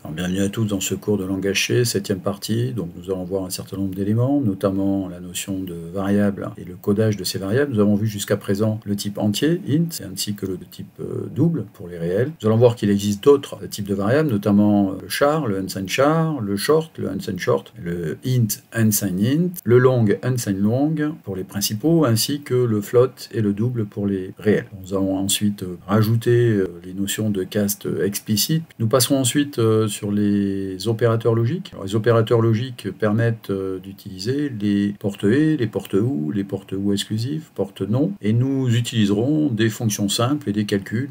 Alors, bienvenue à tous dans ce cours de langage C, 7e partie. Donc nous allons voir un certain nombre d'éléments, notamment la notion de variable et le codage de ces variables. Nous avons vu jusqu'à présent le type entier, int, ainsi que le type double pour les réels. Nous allons voir qu'il existe d'autres types de variables, notamment le char, le unsigned char, le short, le unsigned short, le int, unsigned int, le long, unsigned long pour les principaux, ainsi que le float et le double pour les réels. Nous allons ensuite rajouter les notions de cast explicite. Nous passerons ensuite sur les opérateurs logiques. Alors, les opérateurs logiques permettent d'utiliser les portes et, les portes ou exclusifs, portes non, et nous utiliserons des fonctions simples et des calculs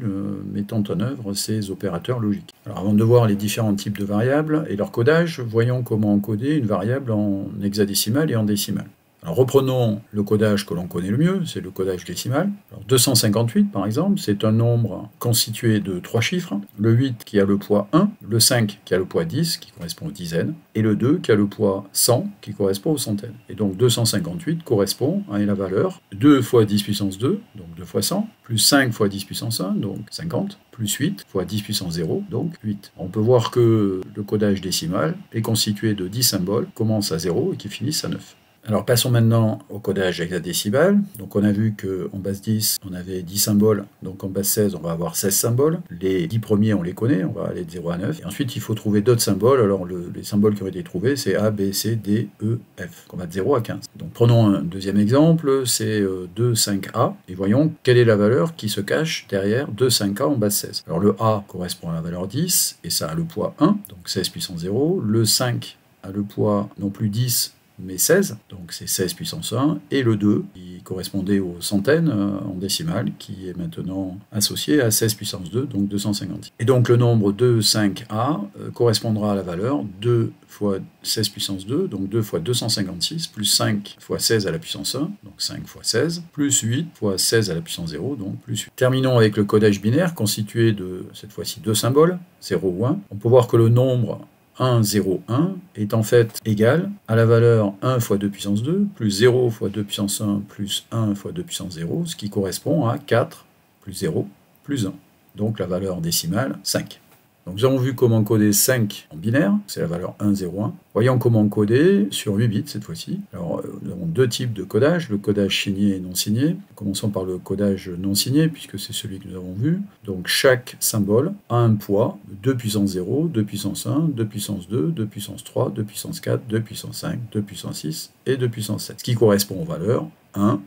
mettant en œuvre ces opérateurs logiques. Alors avant de voir les différents types de variables et leur codage, voyons comment encoder une variable en hexadécimal et en décimal. Alors reprenons le codage que l'on connaît le mieux, c'est le codage décimal. Alors 258 par exemple, c'est un nombre constitué de 3 chiffres, le 8 qui a le poids 1, le 5 qui a le poids 10 qui correspond aux dizaines, et le 2 qui a le poids 100 qui correspond aux centaines. Et donc 258 correspond à la valeur 2 fois 10 puissance 2, donc 2 fois 100, plus 5 fois 10 puissance 1, donc 50, plus 8 fois 10 puissance 0, donc 8. On peut voir que le codage décimal est constitué de 10 symboles, commence à 0 et qui finissent à 9. Alors passons maintenant au codage hexadécimal. Donc on a vu qu'en base 10, on avait 10 symboles, donc en base 16, on va avoir 16 symboles. Les 10 premiers, on les connaît, on va aller de 0 à 9. Et ensuite, il faut trouver d'autres symboles. Alors les symboles qui ont été trouvés, c'est A, B, C, D, E, F. On va de 0 à 15. Donc prenons un deuxième exemple, c'est 2, 5A. Et voyons quelle est la valeur qui se cache derrière 2, 5A en base 16. Alors le A correspond à la valeur 10, et ça a le poids 1, donc 16 puissance 0. Le 5 a le poids non plus 10, mais 16, donc c'est 16 puissance 1, et le 2, qui correspondait aux centaines en décimale, qui est maintenant associé à 16 puissance 2, donc 256. Et donc le nombre 2, 5A correspondra à la valeur 2 fois 16 puissance 2, donc 2 fois 256, plus 5 fois 16 à la puissance 1, donc 5 fois 16, plus 8 fois 16 à la puissance 0, donc plus 8. Terminons avec le codage binaire, constitué de, cette fois-ci, deux symboles, 0 ou 1. On peut voir que le nombre 1, 0, 1 est en fait égal à la valeur 1 fois 2 puissance 2, plus 0 fois 2 puissance 1, plus 1 fois 2 puissance 0, ce qui correspond à 4 plus 0 plus 1. Donc la valeur décimale, 5. Donc nous avons vu comment coder 5 en binaire, c'est la valeur 1, 0, 1. Voyons comment coder sur 8 bits cette fois-ci. Alors nous avons deux types de codage, le codage signé et non signé. Commençons par le codage non signé, puisque c'est celui que nous avons vu. Donc chaque symbole a un poids de 2 puissance 0, 2 puissance 1, 2 puissance 2, 2 puissance 3, 2 puissance 4, 2 puissance 5, 2 puissance 6 et 2 puissance 7. Ce qui correspond aux valeurs 1,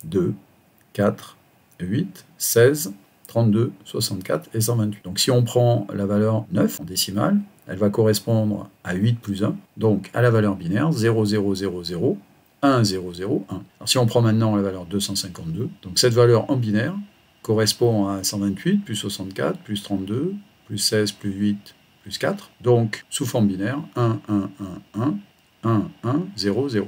2, 4, 8, 16, 32, 64 et 128. Donc si on prend la valeur 9 en décimale, elle va correspondre à 8 plus 1, donc à la valeur binaire 0, 0, 0, 0, 1, 0, 0, 1. Alors si on prend maintenant la valeur 252, donc cette valeur en binaire correspond à 128 plus 64 plus 32 plus 16 plus 8 plus 4, donc sous forme binaire 1, 1, 1, 1, 1, 1, 0, 0.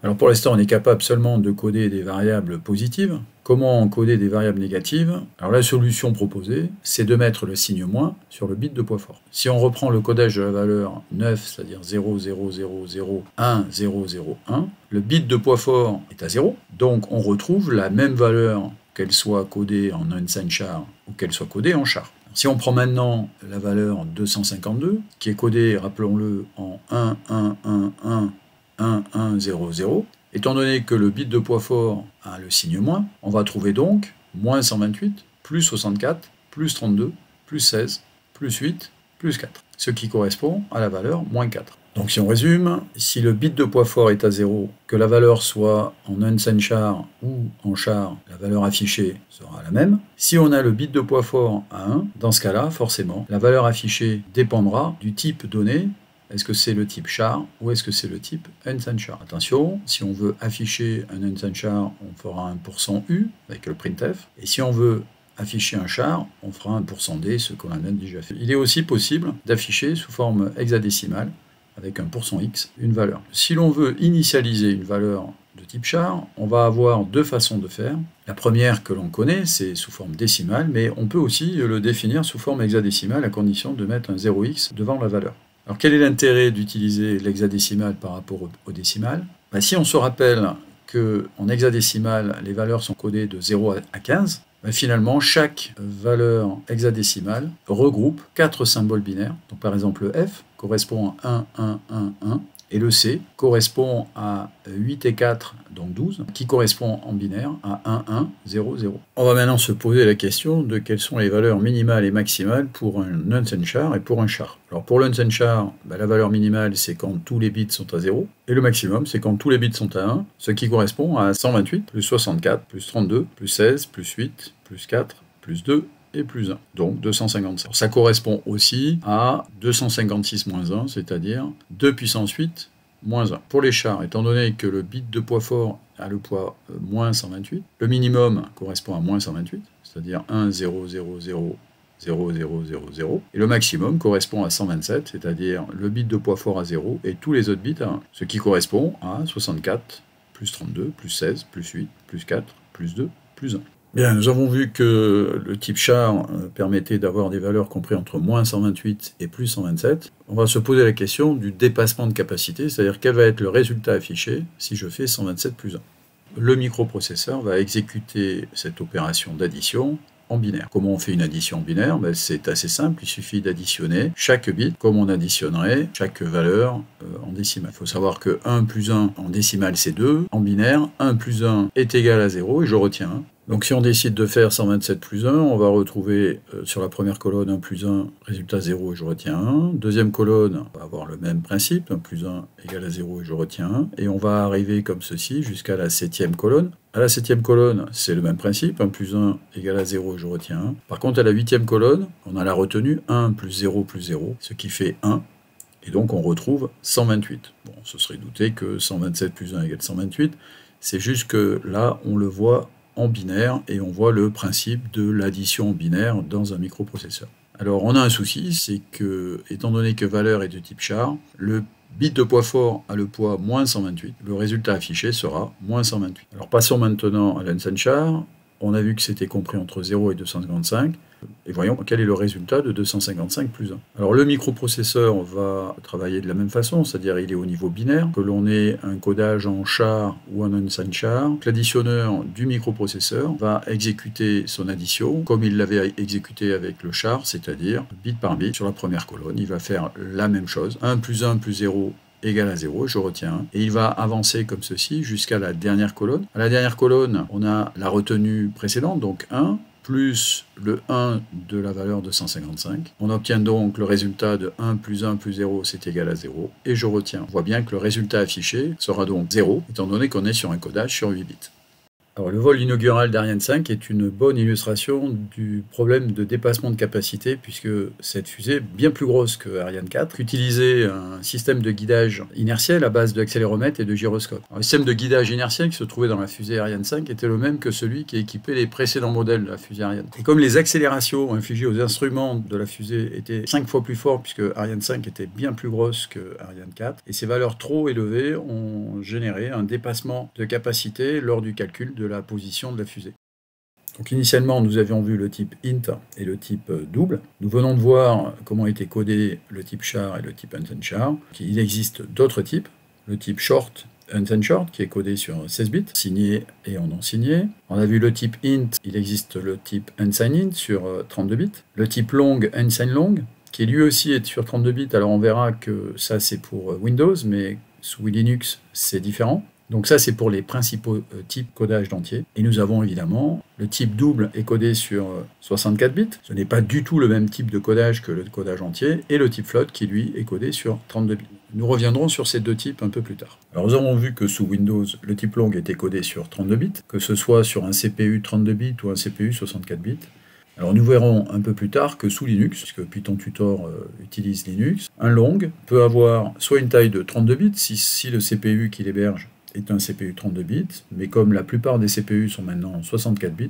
Alors pour l'instant, on est capable seulement de coder des variables positives. Comment coder des variables négatives? Alors la solution proposée, c'est de mettre le signe moins sur le bit de poids fort. Si on reprend le codage de la valeur 9, c'est-à-dire 0, 0, 0, 0, 1, 0, 0, 1, le bit de poids fort est à 0, donc on retrouve la même valeur qu'elle soit codée en unsigned char ou qu'elle soit codée en char. Si on prend maintenant la valeur 252, qui est codée, rappelons-le, en 1, 1, 1, 1, 1, 1, 0, 0. Étant donné que le bit de poids fort a le signe moins, on va trouver donc moins 128, plus 64, plus 32, plus 16, plus 8, plus 4. Ce qui correspond à la valeur moins 4. Donc si on résume, si le bit de poids fort est à 0, que la valeur soit en unsigned char ou en char, la valeur affichée sera la même. Si on a le bit de poids fort à 1, dans ce cas-là, forcément, la valeur affichée dépendra du type donné. Est-ce que c'est le type char ou est-ce que c'est le type unsigned char? Attention, si on veut afficher un unsigned char, on fera un %u avec le printf. Et si on veut afficher un char, on fera un %d, ce qu'on a même déjà fait. Il est aussi possible d'afficher sous forme hexadécimale, avec un %x, une valeur. Si l'on veut initialiser une valeur de type char, on va avoir deux façons de faire. La première que l'on connaît, c'est sous forme décimale, mais on peut aussi le définir sous forme hexadécimale à condition de mettre un 0x devant la valeur. Alors quel est l'intérêt d'utiliser l'hexadécimal par rapport au décimal? Si on se rappelle qu'en hexadécimal, les valeurs sont codées de 0 à 15, Ben finalement, chaque valeur hexadécimale regroupe 4 symboles binaires. Donc par exemple, le F correspond à 1, 1, 1, 1. Et le C correspond à 8 et 4, donc 12, qui correspond en binaire à 1, 1, 0, 0. On va maintenant se poser la question de quelles sont les valeurs minimales et maximales pour un Unsen char et pour un char. Alors pour l'Unsen char, la valeur minimale c'est quand tous les bits sont à 0, et le maximum c'est quand tous les bits sont à 1, ce qui correspond à 128, plus 64, plus 32, plus 16, plus 8, plus 4, plus 2, et plus 1, donc 255. Ça correspond aussi à 256 moins 1, c'est-à-dire 2 puissance 8 moins 1. Pour les chars, étant donné que le bit de poids fort a le poids moins 128, le minimum correspond à moins 128, c'est-à-dire 1, 0, 0, 0, 0, 0, 0, 0, et le maximum correspond à 127, c'est-à-dire le bit de poids fort à 0 et tous les autres bits à 1, ce qui correspond à 64, plus 32, plus 16, plus 8, plus 4, plus 2, plus 1. Bien, nous avons vu que le type char permettait d'avoir des valeurs comprises entre moins 128 et plus 127. On va se poser la question du dépassement de capacité, c'est-à-dire quel va être le résultat affiché si je fais 127 plus 1. Le microprocesseur va exécuter cette opération d'addition en binaire. Comment on fait une addition en binaire? C'est assez simple, il suffit d'additionner chaque bit comme on additionnerait chaque valeur en décimale. Il faut savoir que 1 plus 1 en décimale c'est 2, en binaire 1 plus 1 est égal à 0 et je retiens 1. Donc si on décide de faire 127 plus 1, on va retrouver sur la première colonne 1 plus 1, résultat 0 et je retiens 1. Deuxième colonne, on va avoir le même principe, 1 plus 1 égale à 0 et je retiens 1. Et on va arriver comme ceci jusqu'à la 7e colonne. À la 7e colonne, c'est le même principe, 1 plus 1 égale à 0 et je retiens 1. Par contre, à la 8e colonne, on a la retenue 1 plus 0 plus 0, ce qui fait 1. Et donc on retrouve 128. Bon, on se serait douté que 127 plus 1 égale 128. C'est juste que là, on le voit en binaire et on voit le principe de l'addition en binaire dans un microprocesseur. Alors on a un souci, c'est que, étant donné que valeur est de type char, le bit de poids fort a le poids moins 128, le résultat affiché sera moins 128. Alors passons maintenant à l'Unsen char. On a vu que c'était compris entre 0 et 255. Et voyons quel est le résultat de 255 plus 1. Alors le microprocesseur va travailler de la même façon, c'est-à-dire il est au niveau binaire, que l'on ait un codage en char ou en Unsen char. L'additionneur du microprocesseur va exécuter son addition comme il l'avait exécuté avec le char, c'est-à-dire bit par bit sur la première colonne. Il va faire la même chose, 1 plus 1 plus 0 égale à 0, je retiens 1, et il va avancer comme ceci jusqu'à la dernière colonne. À la dernière colonne, on a la retenue précédente, donc 1, plus le 1 de la valeur de 155. On obtient donc le résultat de 1 plus 1 plus 0, c'est égal à 0, et je retiens. On voit bien que le résultat affiché sera donc 0, étant donné qu'on est sur un codage sur 8 bits. Alors, le vol inaugural d'Ariane 5 est une bonne illustration du problème de dépassement de capacité, puisque cette fusée, bien plus grosse que Ariane 4, utilisait un système de guidage inertiel à base d'accéléromètre et de gyroscope. Alors, le système de guidage inertiel qui se trouvait dans la fusée Ariane 5 était le même que celui qui équipait les précédents modèles de la fusée Ariane. Et comme les accélérations infligées aux instruments de la fusée étaient 5 fois plus fortes, puisque Ariane 5 était bien plus grosse que Ariane 4, et ces valeurs trop élevées ont généré un dépassement de capacité lors du calcul de la position de la fusée. Donc initialement, nous avions vu le type int et le type double. Nous venons de voir comment était codé le type char et le type Unsen char. Il existe d'autres types. Le type short, Unsen short, qui est codé sur 16 bits, signé et en non signé. On a vu le type int, il existe le type Unsen int sur 32 bits. Le type long, Unsen long, qui lui aussi est sur 32 bits. Alors on verra que ça c'est pour Windows, mais sous Linux c'est différent. Donc ça, c'est pour les principaux types codage d'entier. Et nous avons évidemment le type double est codé sur 64 bits. Ce n'est pas du tout le même type de codage que le codage entier. Et le type float qui, lui, est codé sur 32 bits. Nous reviendrons sur ces deux types un peu plus tard. Alors nous avons vu que sous Windows, le type long était codé sur 32 bits, que ce soit sur un CPU 32 bits ou un CPU 64 bits. Alors nous verrons un peu plus tard que sous Linux, puisque Python-Tutor utilise Linux, un long peut avoir soit une taille de 32 bits, si le CPU qui l'héberge est un CPU 32 bits, mais comme la plupart des CPU sont maintenant 64 bits,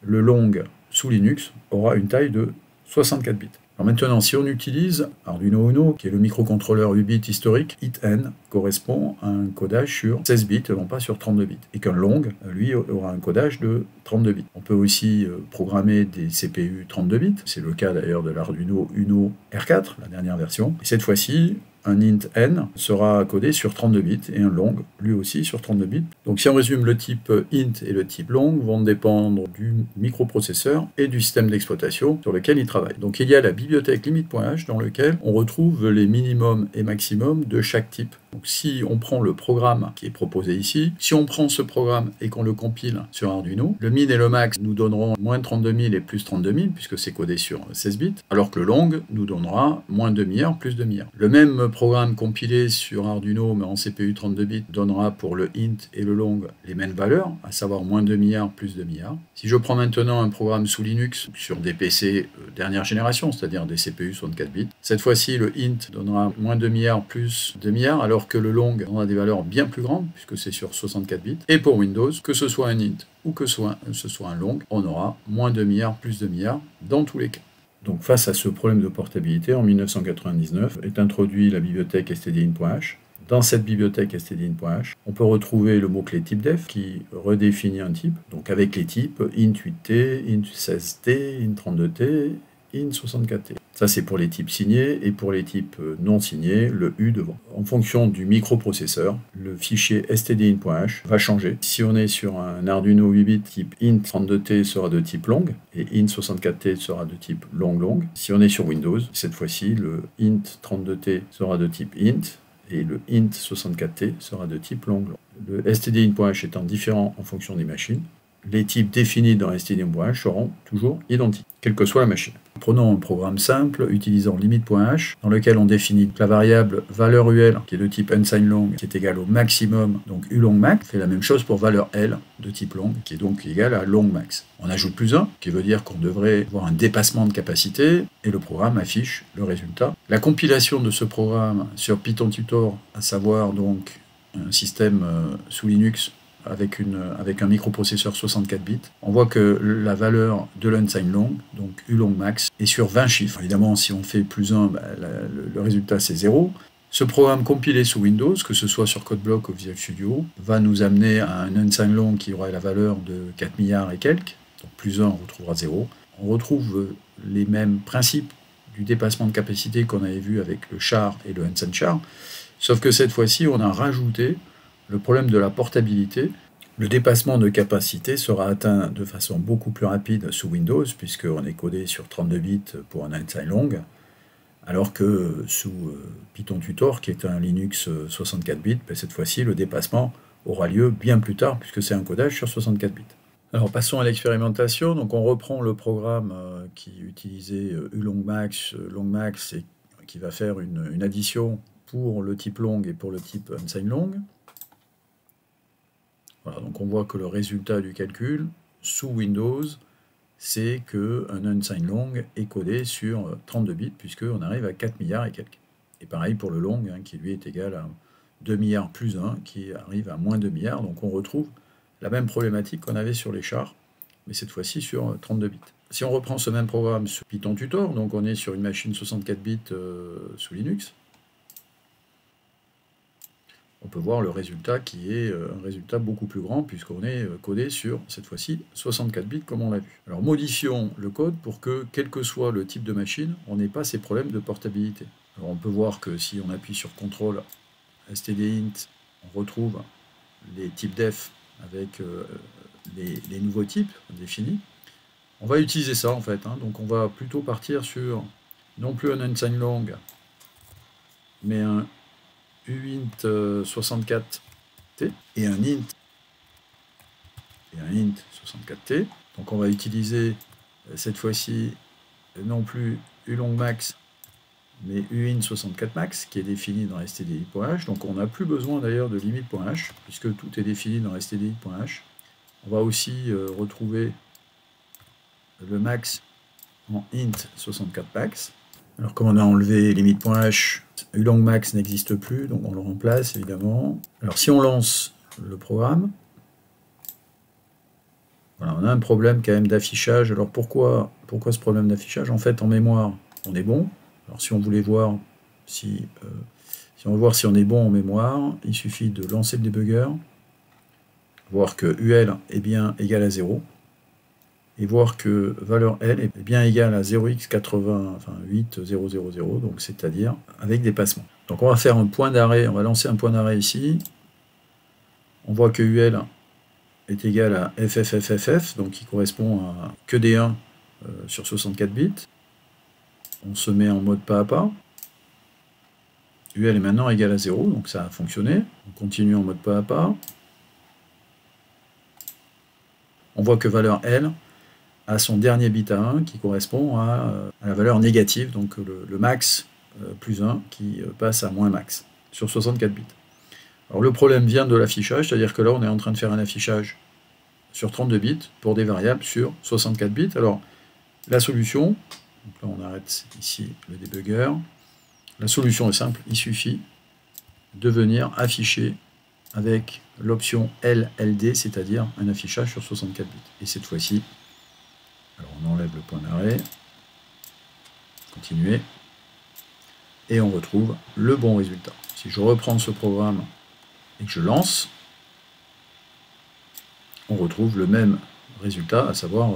le long sous Linux aura une taille de 64 bits. Alors maintenant, si on utilise Arduino Uno, qui est le microcontrôleur 8 bits historique, ItN correspond à un codage sur 16 bits, non pas sur 32 bits. Et qu'un long, lui, aura un codage de 32 bits. On peut aussi programmer des CPU 32 bits, c'est le cas d'ailleurs de l'Arduino Uno R4, la dernière version. Et cette fois-ci, un int n sera codé sur 32 bits et un long lui aussi sur 32 bits. Donc si on résume, le type int et le type long vont dépendre du microprocesseur et du système d'exploitation sur lequel il travaille. Donc il y a la bibliothèque limit.h dans lequel on retrouve les minimums et maximums de chaque type. Donc si on prend le programme qui est proposé ici, si on prend ce programme et qu'on le compile sur Arduino, le min et le max nous donneront moins 32 000 et plus 32 000 puisque c'est codé sur 16 bits, alors que le long nous donnera moins demi-heure plus demi-heure. Le même programme compilé sur Arduino mais en CPU 32 bits donnera pour le int et le long les mêmes valeurs, à savoir moins demi-heure plus demi-heure. Si je prends maintenant un programme sous Linux sur des PC dernière génération, c'est-à-dire des CPU 64 bits, cette fois-ci le int donnera moins demi-heure plus demi-heure, alors que le long aura des valeurs bien plus grandes, puisque c'est sur 64 bits. Et pour Windows, que ce soit un int ou que ce soit un long, on aura moins demi-heure plus demi-heure dans tous les cas. Donc face à ce problème de portabilité, en 1999 est introduit la bibliothèque stdin.h. Dans cette bibliothèque stdin.h, on peut retrouver le mot-clé typedef qui redéfinit un type, donc avec les types int8t, int16t, int32t, int64t. Ça, c'est pour les types signés, et pour les types non signés, le U devant. En fonction du microprocesseur, le fichier stdin.h va changer. Si on est sur un Arduino 8 bits type int32t sera de type long, et int64t sera de type long. Si on est sur Windows, cette fois-ci, le int32t sera de type int, et le int64t sera de type long. Le stdin.h étant différent en fonction des machines, les types définis dans stdin.h seront toujours identiques, quelle que soit la machine. Prenons un programme simple utilisant limit.h, dans lequel on définit la variable valeur UL, qui est de type unsigned long, qui est égale au maximum, donc ulongmax, fait la même chose pour valeur L, de type long, qui est donc égale à longmax. On ajoute plus 1, qui veut dire qu'on devrait avoir un dépassement de capacité, et le programme affiche le résultat. La compilation de ce programme sur Python-Tutor, à savoir donc un système sous Linux, avec un microprocesseur 64 bits, on voit que la valeur de l'unsigned long, donc ulongmax, est sur 20 chiffres. Évidemment, si on fait plus 1, le résultat c'est 0. Ce programme compilé sous Windows, que ce soit sur CodeBlock ou Visual Studio, va nous amener à un unsigned long qui aura la valeur de 4 milliards et quelques, donc plus 1, on retrouvera 0. On retrouve les mêmes principes du dépassement de capacité qu'on avait vu avec le char et le unsigned char, sauf que cette fois-ci, on a rajouté le problème de la portabilité. Le dépassement de capacité sera atteint de façon beaucoup plus rapide sous Windows, puisqu'on est codé sur 32 bits pour un unsigned long, alors que sous Python-Tutor, qui est un Linux 64 bits, cette fois-ci, le dépassement aura lieu bien plus tard, puisque c'est un codage sur 64 bits. Alors passons à l'expérimentation. Donc on reprend le programme qui utilisait ulongmax, longmax, et qui va faire une addition pour le type long et pour le type unsigned long. Voilà, donc on voit que le résultat du calcul sous Windows, c'est qu'un unsigned long est codé sur 32 bits, puisqu'on arrive à 4 milliards et quelques. Et pareil pour le long, qui lui est égal à 2 milliards plus 1, qui arrive à moins 2 milliards. Donc on retrouve la même problématique qu'on avait sur les chars, mais cette fois-ci sur 32 bits. Si on reprend ce même programme sur Python-Tutor, donc on est sur une machine 64 bits sous Linux, on peut voir le résultat qui est un résultat beaucoup plus grand, puisqu'on est codé sur, cette fois-ci, 64 bits comme on l'a vu. Alors modifions le code pour que, quel que soit le type de machine, on n'ait pas ces problèmes de portabilité. Alors on peut voir que si on appuie sur CTRL, stdint, on retrouve les types def avec les nouveaux types définis. On va utiliser ça en fait, donc on va plutôt partir sur non plus un unsigned long, mais un uint64t et un int 64t. Donc on va utiliser cette fois-ci non plus ulongmax mais uint64max qui est défini dans stdi.h. Donc on n'a plus besoin d'ailleurs de limit.h puisque tout est défini dans stdi.h. On va aussi retrouver le max en int64max. Alors comme on a enlevé limit.h, ulongmax n'existe plus, donc on le remplace évidemment. Alors si on lance le programme, voilà, on a un problème quand même d'affichage. Alors pourquoi ce problème d'affichage? En fait en mémoire on est bon. Alors si on voulait voir si on veut voir si on est bon en mémoire, il suffit de lancer le débugger, voir que UL est bien égal à 0. Et voir que valeur L est bien égale à 0x80, enfin 8000, donc c'est-à-dire avec dépassement. Donc on va faire un point d'arrêt, on va lancer un point d'arrêt ici. On voit que UL est égal à FFFFF, donc qui correspond à que des 1 sur 64 bits. On se met en mode pas à pas. UL est maintenant égal à 0, donc ça a fonctionné. On continue en mode pas à pas. On voit que valeur L a son dernier bit à 1 qui correspond à la valeur négative, donc le max plus 1 qui passe à moins max sur 64 bits. Alors le problème vient de l'affichage, c'est-à-dire que là on est en train de faire un affichage sur 32 bits pour des variables sur 64 bits. Alors la solution, donc là on arrête ici le débugger, la solution est simple, il suffit de venir afficher avec l'option LLD, c'est-à-dire un affichage sur 64 bits. Et cette fois-ci, alors on enlève le point d'arrêt, continuer, et on retrouve le bon résultat. Si je reprends ce programme et que je lance, on retrouve le même résultat, à savoir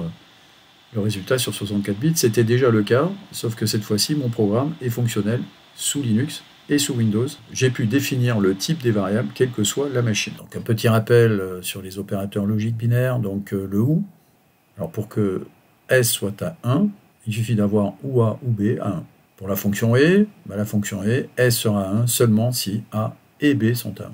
le résultat sur 64 bits. C'était déjà le cas, sauf que cette fois-ci, mon programme est fonctionnel sous Linux et sous Windows. J'ai pu définir le type des variables, quelle que soit la machine. Donc un petit rappel sur les opérateurs logiques binaires, donc le OU. Alors pour que S soit à 1, il suffit d'avoir ou A ou B à 1. Pour la fonction E, la fonction E, S sera à 1 seulement si A et B sont à 1.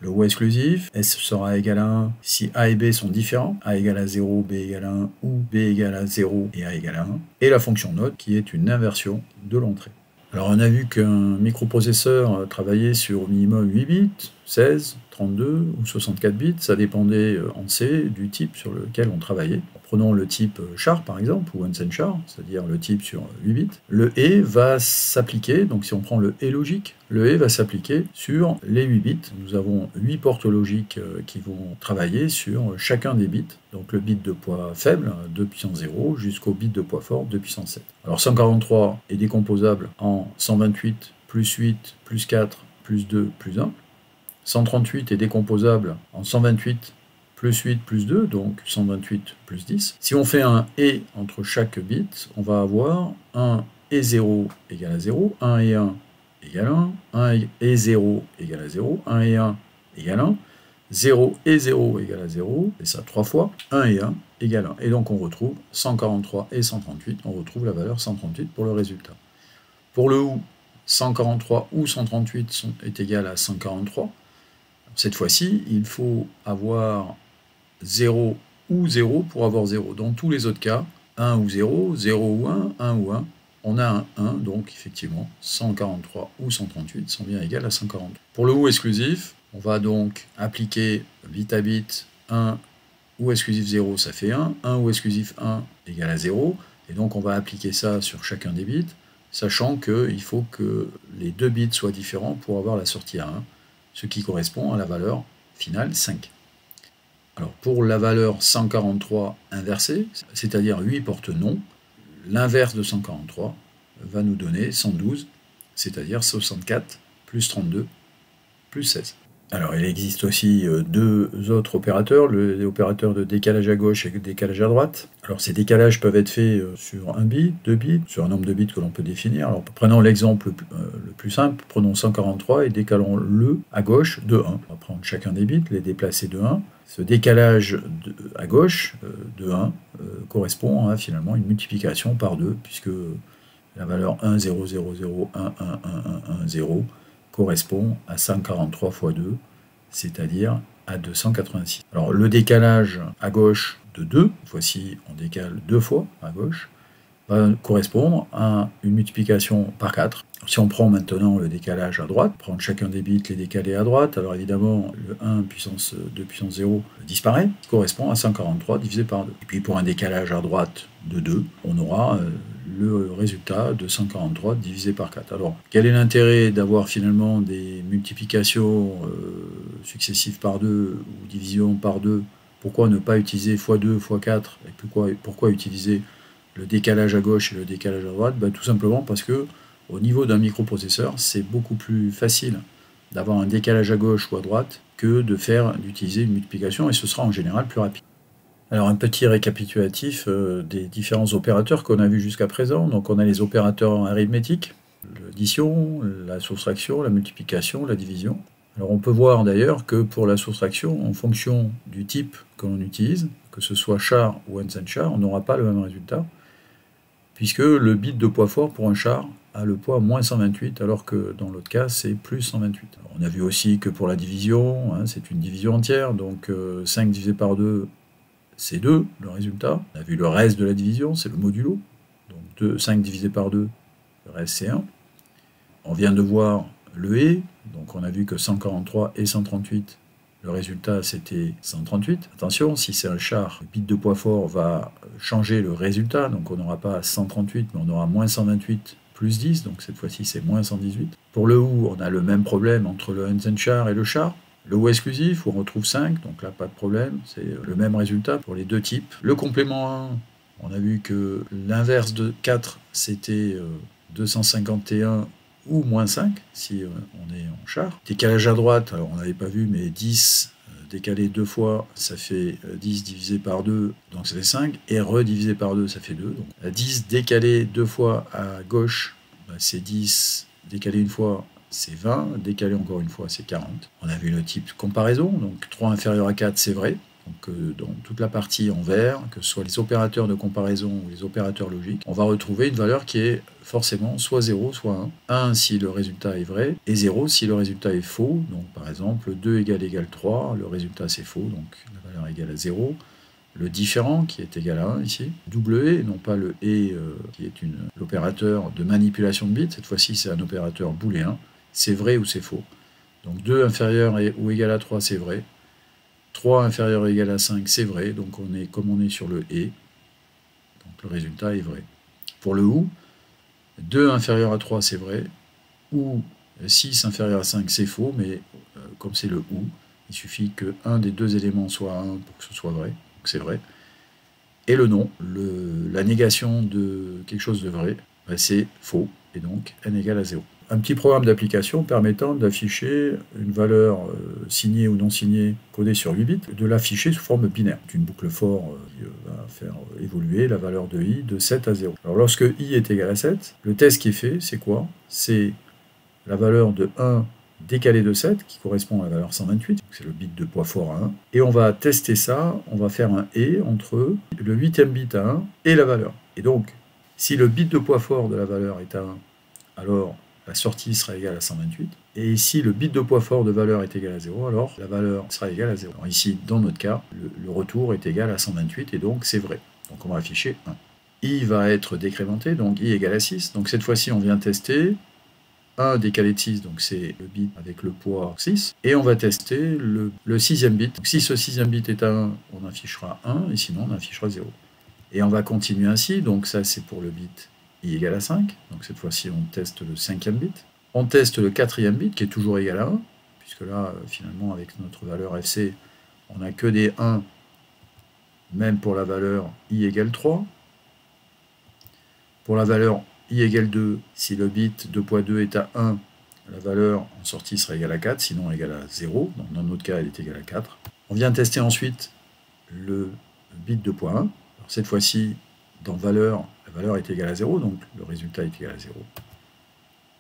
Le OU exclusif, S sera égal à 1 si A et B sont différents, A égale à 0, B égale à 1, ou B égale à 0 et A égale à 1. Et la fonction note qui est une inversion de l'entrée. Alors on a vu qu'un microprocesseur travaillait sur au minimum 8 bits, 16, 32 ou 64 bits, ça dépendait en C du type sur lequel on travaillait. Prenons le type char par exemple, ou Unsen char, c'est-à-dire le type sur 8 bits. Le E va s'appliquer, donc si on prend le E logique, le E va s'appliquer sur les 8 bits. Nous avons 8 portes logiques qui vont travailler sur chacun des bits. Donc le bit de poids faible, 2 puissance 0, jusqu'au bit de poids fort, 2 puissance 7. Alors 143 est décomposable en 128, plus 8, plus 4, plus 2, plus 1. 138 est décomposable en 128, plus 8, plus 2, donc 128 plus 10. Si on fait un et entre chaque bit, on va avoir 1 et 0 égale à 0, 1 et 1 égale 1, 1 et 0 égale à 0, 1 et 1 égale 1, 0 et 0 égale à 0, et ça 3 fois, 1 et 1 égale 1. Et donc on retrouve 143 et 138, on retrouve la valeur 138 pour le résultat. Pour le OU, 143 ou 138 est égal à 143. Cette fois-ci, il faut avoir 0 ou 0 pour avoir 0. Dans tous les autres cas, 1 ou 0, 0 ou 1, 1 ou 1, on a un 1, donc effectivement 143 ou 138 sont bien égales à 143. Pour le OU exclusif, on va donc appliquer bit à bit 1 OU exclusif 0, ça fait 1 OU exclusif 1 égale à 0, et donc on va appliquer ça sur chacun des bits, sachant qu'il faut que les deux bits soient différents pour avoir la sortie à 1, ce qui correspond à la valeur finale 5. Alors pour la valeur 143 inversée, c'est-à-dire 8 portes non, l'inverse de 143 va nous donner 112, c'est-à-dire 64 plus 32 plus 16. Alors il existe aussi deux autres opérateurs, les opérateurs de décalage à gauche et de décalage à droite. Alors ces décalages peuvent être faits sur 1 bit, 2 bits, sur un nombre de bits que l'on peut définir. Alors prenons l'exemple le plus simple, prenons 143 et décalons-le à gauche de 1. On va prendre chacun des bits, les déplacer de 1. Ce décalage à gauche de 1 correspond à finalement une multiplication par 2, puisque la valeur 1, 0, 0, 0, 1, 1, 1, 1, 1, 0 correspond à 143 fois 2, c'est-à-dire à 286. Alors le décalage à gauche de 2, cette fois-ci on décale 2 fois à gauche, va correspondre à une multiplication par 4. Si on prend maintenant le décalage à droite, prendre chacun des bits, les décaler à droite, alors évidemment le 1 puissance 2 puissance 0 disparaît, correspond à 143 divisé par 2. Et puis pour un décalage à droite de 2, on aura le résultat de 143 divisé par 4. Alors, quel est l'intérêt d'avoir finalement des multiplications successives par 2 ou division par 2? Pourquoi ne pas utiliser x2, x4? Et pourquoi utiliser le décalage à gauche et le décalage à droite? Tout simplement parce que au niveau d'un microprocesseur, c'est beaucoup plus facile d'avoir un décalage à gauche ou à droite que d'utiliser une multiplication, et ce sera en général plus rapide. Alors un petit récapitulatif des différents opérateurs qu'on a vus jusqu'à présent. Donc on a les opérateurs arithmétiques, l'addition, la soustraction, la multiplication, la division. Alors on peut voir d'ailleurs que pour la soustraction, en fonction du type que l'on utilise, que ce soit char ou Hansen char, on n'aura pas le même résultat, puisque le bit de poids fort pour un char a le poids moins 128, alors que dans l'autre cas, c'est plus 128. Alors, on a vu aussi que pour la division, hein, c'est une division entière, donc 5 divisé par 2, c'est 2, le résultat. On a vu le reste de la division, c'est le modulo. Donc 5 divisé par 2, le reste c'est 1. On vient de voir le et, donc on a vu que 143 et 138, le résultat c'était 138. Attention, si c'est un char, le bit de poids fort va changer le résultat, donc on n'aura pas 138, mais on aura moins 128 plus 10, donc cette fois-ci c'est moins 118. Pour le OU, on a le même problème entre le Hansen char et le char. Le OU exclusif, où on retrouve 5, donc là pas de problème, c'est le même résultat pour les deux types. Le complément 1, on a vu que l'inverse de 4, c'était 251 ou moins 5, si on est en char. Décalage à droite, alors on n'avait pas vu, mais 10 décalé 2 fois, ça fait 10 divisé par 2, donc ça fait 5, et redivisé par 2, ça fait 2. Donc 10 décalé 2 fois à gauche, c'est 10, décalé une fois, c'est 20, décalé encore une fois, c'est 40. On a vu le type comparaison, donc 3 inférieur à 4, c'est vrai. Donc dans toute la partie en vert, que ce soit les opérateurs de comparaison ou les opérateurs logiques, on va retrouver une valeur qui est forcément soit 0, soit 1. 1 si le résultat est vrai, et 0 si le résultat est faux. Donc par exemple, 2 égale 3, le résultat c'est faux, donc la valeur est égale à 0. Le différent qui est égal à 1 ici, double et, non pas le et qui est l'opérateur de manipulation de bits, cette fois-ci c'est un opérateur booléen, c'est vrai ou c'est faux. Donc 2 inférieur ou égal à 3 c'est vrai, 3 inférieur ou égal à 5 c'est vrai, donc comme on est sur le et, donc le résultat est vrai. Pour le ou, 2 inférieur à 3 c'est vrai, ou 6 inférieur à 5 c'est faux, mais comme c'est le ou, il suffit que un des deux éléments soit 1 pour que ce soit vrai, donc c'est vrai. Et le non, la négation de quelque chose de vrai, c'est faux, et donc n égale à 0. Un petit programme d'application permettant d'afficher une valeur signée ou non signée codée sur 8 bits, de l'afficher sous forme binaire. C'est une boucle for qui va faire évoluer la valeur de i de 7 à 0. Alors lorsque i est égal à 7, le test qui est fait, c'est quoi? C'est la valeur de 1 décalé de 7, qui correspond à la valeur 128, c'est le bit de poids fort à 1, et on va tester ça, on va faire un et entre le 8e bit à 1 et la valeur. Et donc, si le bit de poids fort de la valeur est à 1, alors la sortie sera égale à 128, et si le bit de poids fort de valeur est égal à 0, alors la valeur sera égale à 0. Alors ici, dans notre cas, le retour est égal à 128, et donc c'est vrai. Donc on va afficher 1. I va être décrémenté, donc I égale à 6. Donc cette fois-ci, on vient tester 1 décalé de 6, donc c'est le bit avec le poids 6, et on va tester le 6e bit. Donc si ce 6e bit est à 1, on affichera 1, et sinon on affichera 0. Et on va continuer ainsi, donc ça c'est pour le bit i égale à 5, donc cette fois-ci on teste le 5e bit. On teste le 4e bit qui est toujours égal à 1, puisque là finalement avec notre valeur fc, on n'a que des 1, même pour la valeur i égale 3. Pour la valeur i égale 2, si le bit de poids 2 est à 1, la valeur en sortie sera égale à 4, sinon égale à 0, donc dans notre cas elle est égale à 4. On vient tester ensuite le bit de poids 1, alors cette fois-ci dans valeur, la valeur est égale à 0, donc le résultat est égal à 0.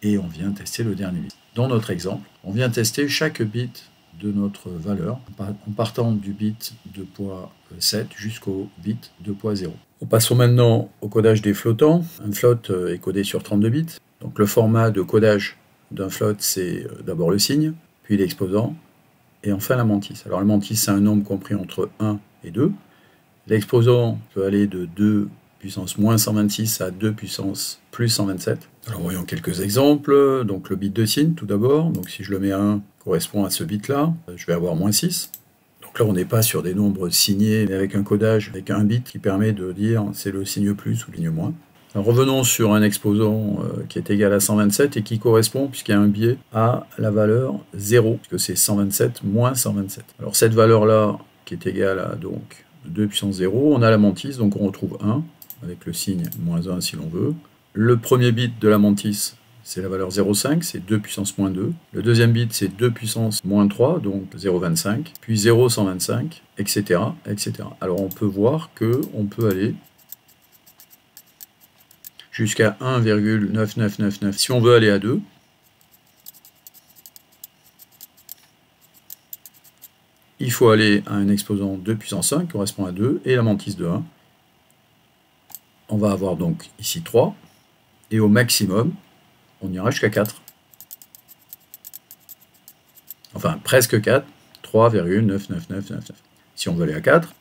Et on vient tester le dernier bit. Dans notre exemple, on vient tester chaque bit de notre valeur en partant du bit de poids 7 jusqu'au bit de poids 0. Passons maintenant au codage des flottants. Un float est codé sur 32 bits. Donc le format de codage d'un float, c'est d'abord le signe, puis l'exposant, et enfin la mantis. Alors la mantis, c'est un nombre compris entre 1 et 2. L'exposant peut aller de 2 puissance moins 126 à 2 puissance plus 127. Alors voyons quelques exemples. Donc le bit de signe tout d'abord. Donc si je le mets à 1, correspond à ce bit-là. Je vais avoir moins 6. Donc là on n'est pas sur des nombres signés, mais avec un codage, avec un bit qui permet de dire c'est le signe plus ou le signe moins. Alors revenons sur un exposant qui est égal à 127 et qui correspond, puisqu'il y a un biais, à la valeur 0, puisque c'est 127 moins 127. Alors cette valeur-là, qui est égale à donc 2 puissance 0, on a la mantis, donc on retrouve 1, avec le signe moins 1 si l'on veut. Le premier bit de la mantis, c'est la valeur 0,5, c'est 2 puissance moins 2. Le deuxième bit, c'est 2 puissance moins 3, donc 0,25, puis 0,125, etc., etc. Alors on peut voir qu'on peut aller jusqu'à 1,9999. Si on veut aller à 2, il faut aller à un exposant 2 puissance 5 qui correspond à 2 et la mantis de 1. On va avoir donc ici 3 et au maximum, on ira jusqu'à 4. Enfin, presque 4, 3,99999. Si on veut aller à 4,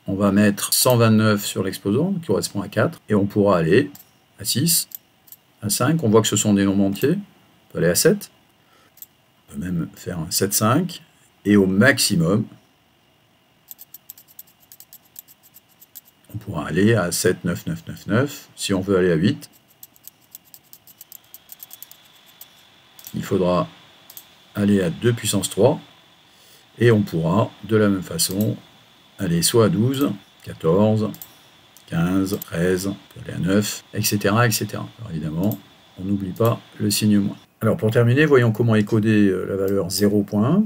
on va mettre 129 sur l'exposant, qui correspond à 4, et on pourra aller à 6, à 5. On voit que ce sont des nombres entiers. On peut aller à 7. On peut même faire un 7,5. Et au maximum, on pourra aller à 7,9999. Si on veut aller à 8, il faudra aller à 2 puissance 3. Et on pourra, de la même façon, aller soit à 12, 14, 15, 13, on peut aller à 9, etc. etc. Alors évidemment, on n'oublie pas le signe moins. Alors pour terminer, voyons comment est codée la valeur 0.1.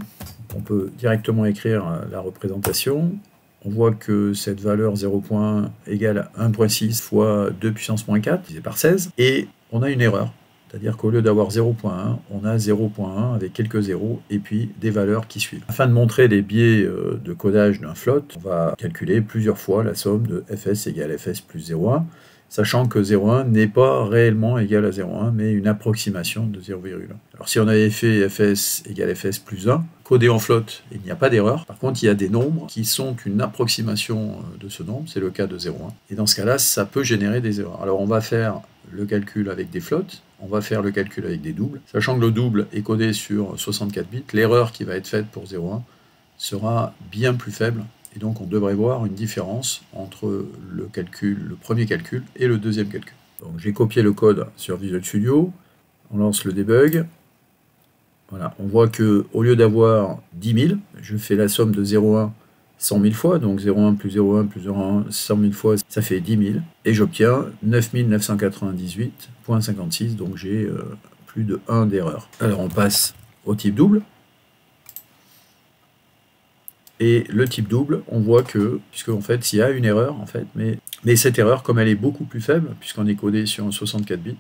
On peut directement écrire la représentation. On voit que cette valeur 0.1 égale à 1.6 fois 2 puissance moins 4, divisé par 16. Et on a une erreur. C'est-à-dire qu'au lieu d'avoir 0.1, on a 0.1 avec quelques zéros et puis des valeurs qui suivent. Afin de montrer les biais de codage d'un float, on va calculer plusieurs fois la somme de fs égale fs plus 0.1, sachant que 0.1 n'est pas réellement égal à 0.1, mais une approximation de 0,1. Alors si on avait fait fs égale fs plus 1, codé en float, il n'y a pas d'erreur. Par contre, il y a des nombres qui sont qu'une approximation de ce nombre, c'est le cas de 0.1. Et dans ce cas-là, ça peut générer des erreurs. Alors on va faire le calcul avec des floats, on va faire le calcul avec des doubles. Sachant que le double est codé sur 64 bits, l'erreur qui va être faite pour 0.1 sera bien plus faible. Et donc on devrait voir une différence entre le premier calcul et le deuxième calcul. Donc j'ai copié le code sur Visual Studio, on lance le debug. Voilà, on voit que au lieu d'avoir 10 000, je fais la somme de 0,1 100 000 fois, donc 0,1 plus 0,1 plus 0,1, 100 000 fois, ça fait 10 000, et j'obtiens 9 998,56, donc j'ai plus de 1 d'erreur. Alors on passe au type double, et le type double, on voit que, puisque en fait, il y a une erreur, en fait, mais cette erreur, comme elle est beaucoup plus faible, puisqu'on est codé sur un 64 bits,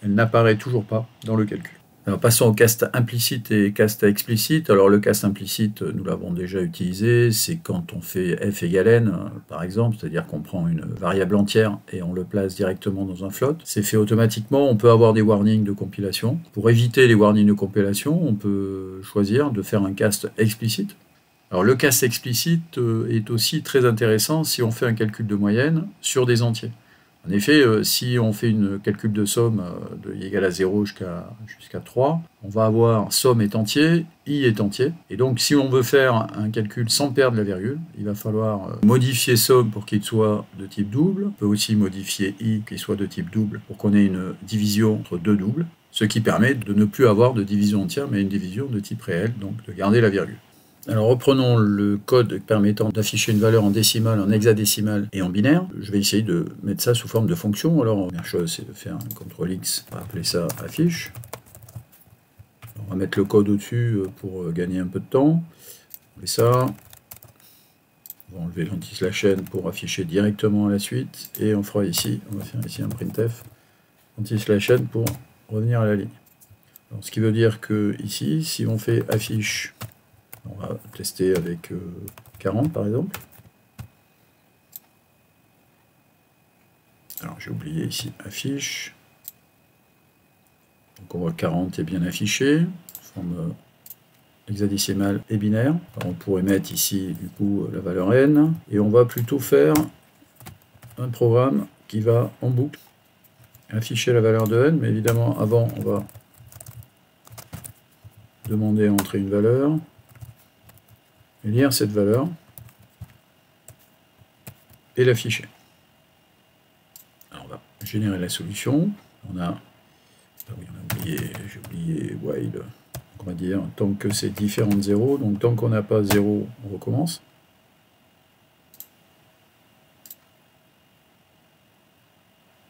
elle n'apparaît toujours pas dans le calcul. Alors passons au cast implicite et cast explicite. Alors le cast implicite, nous l'avons déjà utilisé, c'est quand on fait f égale n, par exemple, c'est-à-dire qu'on prend une variable entière et on le place directement dans un float. C'est fait automatiquement, on peut avoir des warnings de compilation. Pour éviter les warnings de compilation, on peut choisir de faire un cast explicite. Alors le cast explicite est aussi très intéressant si on fait un calcul de moyenne sur des entiers. En effet, si on fait une calcul de somme de i égale à 0 jusqu'à 3, on va avoir somme est entier, i est entier. Et donc si on veut faire un calcul sans perdre la virgule, il va falloir modifier somme pour qu'il soit de type double. On peut aussi modifier i qu'il soit de type double pour qu'on ait une division entre deux doubles, ce qui permet de ne plus avoir de division entière, mais une division de type réel, donc de garder la virgule. Alors reprenons le code permettant d'afficher une valeur en décimale, en hexadécimale et en binaire. Je vais essayer de mettre ça sous forme de fonction. Alors la première chose, c'est de faire un CTRL X, on va appeler ça affiche. On va mettre le code au-dessus pour gagner un peu de temps. On fait ça. On va enlever l'anti/n pour afficher directement à la suite. Et on fera ici, on va faire ici un printf anti/n pour revenir à la ligne. Alors, ce qui veut dire que ici, si on fait affiche, on va tester avec 40 par exemple. Alors j'ai oublié ici affiche. Donc on voit 40 est bien affiché, forme hexadécimale et binaire. Alors, on pourrait mettre ici du coup la valeur n. Et on va plutôt faire un programme qui va en boucle afficher la valeur de n. Mais évidemment avant on va demander à entrer une valeur. Et lire cette valeur et l'afficher. Alors on va générer la solution. On a, j'ai oublié while. Donc on va dire tant que c'est différent de 0, donc tant qu'on n'a pas 0, on recommence.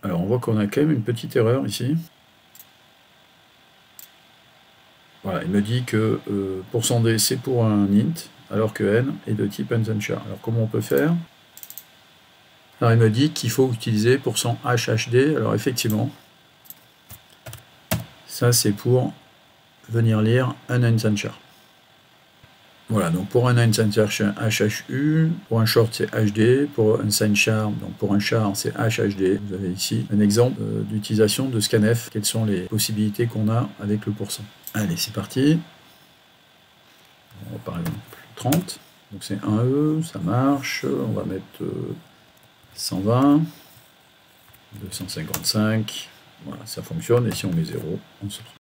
Alors on voit qu'on a quand même une petite erreur ici. Voilà, il me dit que %d c'est pour un int, alors que n est de type unchar. Alors comment on peut faire? Alors il me dit qu'il faut utiliser %HHD. Alors effectivement, ça c'est pour venir lire un uncenchar. Voilà, donc pour un uncenchar c'est HHU, pour un short c'est HD, pour un signchar, donc pour un char c'est HHD. Vous avez ici un exemple d'utilisation de scanf, quelles sont les possibilités qu'on a avec le %. Allez, c'est parti. Par exemple 30, donc c'est 1E, ça marche, on va mettre 120, 255, voilà, ça fonctionne, et si on met 0, on se trompe.